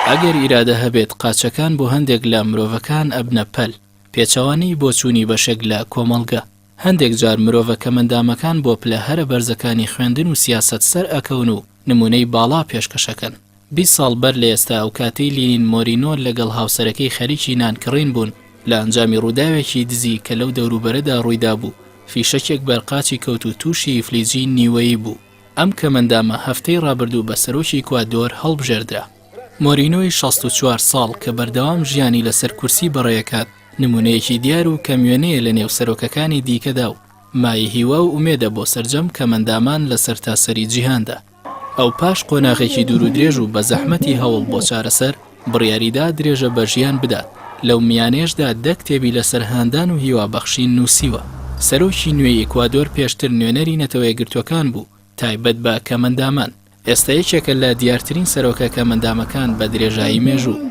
ئەگەر ئیرادە هەبێت قاچەکان بۆ هەندێک لە مرۆڤەکان ئەبنە پەل، پێچەوانەی بۆ چوونی بەشێک لە کۆمەڵگە. هەندێک جار مرۆڤەکە مەندامەکان بۆ پلە هەرە بەرزەکانی خوێندن و سیاسەت سەر ئەکەون و نمونەی باڵا پێشکەشەکەن. 20 ساڵ بەر لە ئێستا ئەو کاتەی لینین مۆرینۆ لەگەڵ هاوسەرەکەی خەریکی نانکڕین بوون لە ئەنجامی ڕووداوێکی دزی کە لەو دەوروبەرەدا ڕوویدا بوو. فیشەکێک بەرقاچی کەوت و تووشی ئیفلیجی نیوەیی بوو. ئەم کەمەندامە هەفتەی ڕابردوو بە سەرۆکی ئیکوادۆر هەڵبژێردرا. مۆرینۆی 64 ساڵ کە بەردەوام ژیانی لەسەر کورسی بەڕێیەکات، نمونەیەکی دیار و کەمیێنەیە لە نێو سەرۆکەکانی دیکەدا و مای هیوا و ئومێدە بۆ سەرجەم کەمەندامان لە سەرتاسەری جیهاندا. ئەو پاش قۆناغێکی دوور و درێژ و بە زەحمەتی هەوڵ بۆ چارەسەر بڕیاریدا درێژە بە ژیان بدات. لەو میانێشدا 10 کتێبی لەسەر هاندان و هیوابەخشین نووسیوە. سەرۆکی نوێی ئیکوادۆر پێشتر نوێنەری نەتەوەی گرتوەکان بوو تایبەت بە کەمەندامان. ئێستا یەکێکە لە دیارترین سەرۆکە کەمەندامەکان بە درێژایی مێژوو.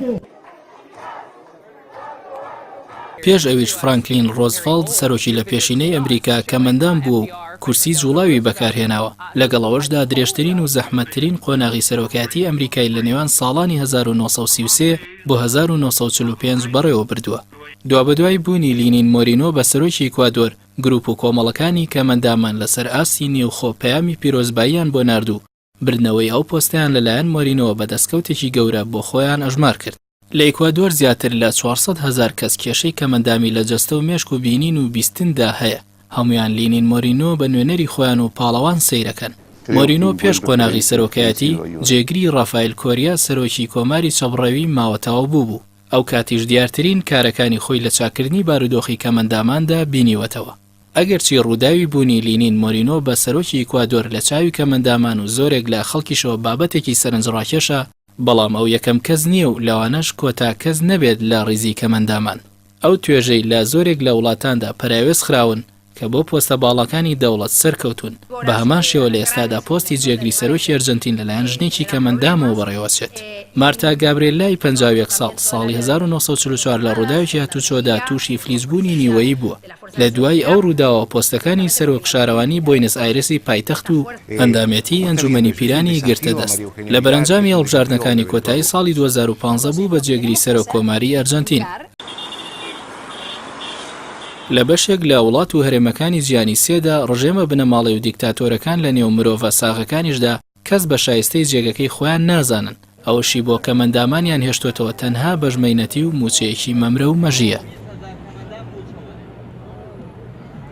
پێش ئەویش فرانکلین ڕۆزڤەلت سەرۆکی لە پێشینەی ئەمریکا کەمەندام بوو و کورسی جوڵاوی بەکارهێناوە. لەگەڵەوەشدا درێژترین و زەحمەتترین قۆناغی سەرۆکاتی ئەمریکای لە نێوان ساڵانی 1933 بۆ 1945 بەڕێوە بردووە. دوابەدوای بوونی لینین مۆرینۆ بە سەرۆکی ئیکوادۆر، گروپ و کۆمەڵەکانی کەمەندامان لەسەر ئاستی نێوخۆ پەیامی پیرۆزباییان بۆ ناردوو. بردنەوەی ئەو پۆستیان لەلایەن مۆرینۆ بە دەستکەوتێکی گەورە بۆ خۆیان ئەژمار کرد. لە ئیکوادۆر زیاتر لە 400,000 کەس کێشەی کەمەندامی لە جەستە و مێشک و بینین و بیستندا هەیە. هەمویان لینین مۆرینۆ بە نوێنەری خۆیان و پاڵەوان سەیرەکەن. مۆرینۆ پێش قۆناغی سەرۆکایەتی جێگری ڕافایل کۆریا سەرۆکی کۆماری چەبڕەوی ماوەتەوە بوو. ئەو کاتیش دیارترین کارەکانی خۆی لە چاکردنی بارودۆخی کەمەنداماندا بینیوەتەوە. ئەگەرچی ڕووداوی بوونی لینین مۆرینۆ بە سەرۆکی ئیکوادۆر لە چاوی کەمەندامان و زۆرێک لە خەڵکیشەوە بابەتێکی سەرنجڕاکێشە، بەڵام ئەو یەکەم کەس نییە و لەوانەش کۆتا کەس نەبێت لە ڕیزی کەمەندامان. ئەو توێژەی لە زۆرێک لە وڵاتاندا پەراوێز خراون کە بۆ پۆستە باڵەکانی دەوڵەت سەرکەوتون. بە هەمان شێوە لە ئێستادا پۆستی جێگری سەرۆکی ئەرجەنتین لەلایەن ژنێکی کەمەندامەوە بەڕێوەچێت. مارتا گابرێلای 51 ساڵی 1944 لە ڕووداوێکی هاتوچۆدا تووشی فلیزبوونی نیوەیی بووە. لە دوای ئەو ڕووداوە پۆستەکانی سەرۆک شارەوانی بۆینس ئایرسی پایتەخت و ئەندامەتی ئەنجومەنی پیرانی گرتە دەست. لە بەرەنجامی هەڵبژاردنەکانی کۆتایی ساڵی 2015 بوو بە جێگری سەرۆک کۆماری ئەرجەنتین. لە بەشێک لە وڵات و هەرێمەکانی جیهانی سێدا ڕژێمە بنەماڵی و دیکتاتۆرەکان لە نێو مرۆڤە ساغەکانیشدا کەس بە شایستەی جێگەکەی خۆیان نازانن. ئەوەشی بۆ کەمەندامانیان هێشتوتەوە تەنها بەژمەینەتی و موچەیەکی مەمرە و مەژیە.